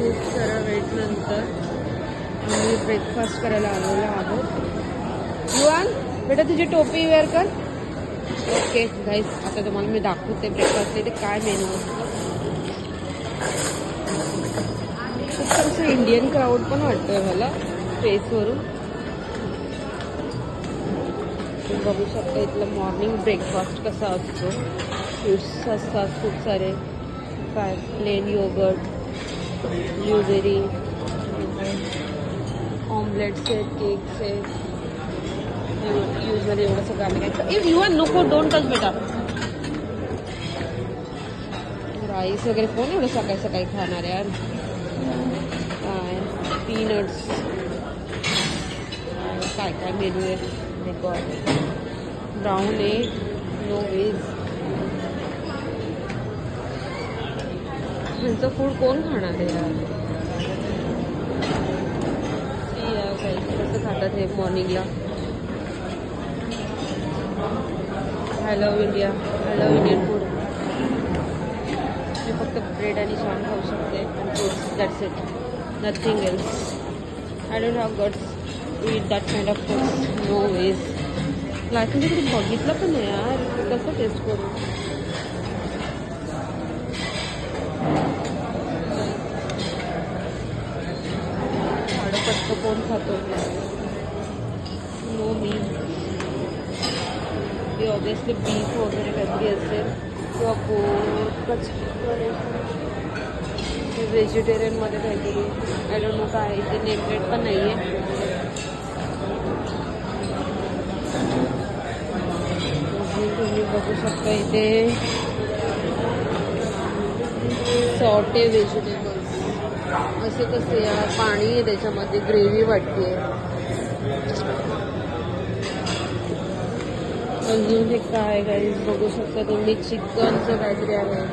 खूप सारा वेट नंतर आम्ही ब्रेकफास्ट करायला आलेलो आहोत. युवान बेटा तुझी टोपी वेअर कर. ओके गाईस, आता तुम्हाला मी दाखवते ब्रेकफास्ट इथे काय मेनू असतो. खूप असं इंडियन क्राऊड पण वाटतोय मला फेसवरून. बघू शकता इथलं मॉर्निंग ब्रेकफास्ट कसा असतो. फ्रुट्स असतात खूप सारे, काय प्लेन योगर्ट, ब्लूबेरी, ऑमलेट्स आहेत, केक्स आहेत. युजली एवढं सगळं आम्ही काय इफ यू आर नको डोंट टच बेटा. राईस वगैरे कोण एवढं सकाळी सकाळी खाणार यार. काय पीनट्स, काय काय मेनू आहे. ब्राऊन आहे, नो वेज. ह्यांचं फूड कोण खाणार आहे यार. कसं खातात हे मॉर्निंगला. I love India, I love Indian food. मी फक्त ब्रेड आणि छान खाऊ शकते आणि fruits, that's it, nothing else. I don't have guts to eat that kind of foods. No ways. लाईफमध्ये कधी बघितलं पण नाही यार, कसं टेस्ट करू. पत्त कोण खातो. नो मी. ते ऑब्विसली बीफ वगैरे काहीतरी असेल किंवा पोर्कच. व्हेजिटेरियनमध्ये काहीतरी आय डोंट नो काय. इथे नेम प्लेट पण नाही आहे. तुम्ही बघू शकता इथे सॉटे व्हेजिटेबल्स. असे कसे यार, पाणी आहे त्याच्यामध्ये, ग्रेव्ही वाटते. अजून हे काय गाईज बघू शकता तुम्ही, चिकनचं काहीतरी आहे.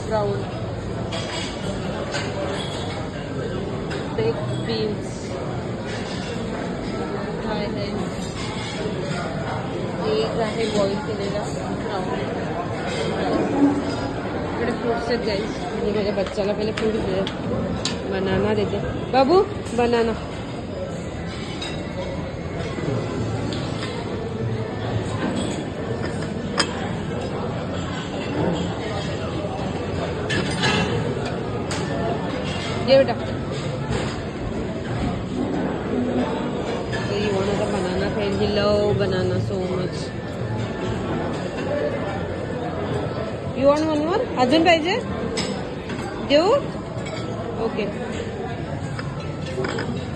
Brown bake beans. काय आहे, एग आहे बॉईल केलेला ब्राऊन. इकडे फ्रूट्स आहेत गाईज. मी माझ्या बच्चाला पहिले फ्रूट दे. बनाना देते. बाबू बनाना. ये बेटा. you want the banana friend? He love banana so much. You want one more? अजून पाहिजे देऊ. ओके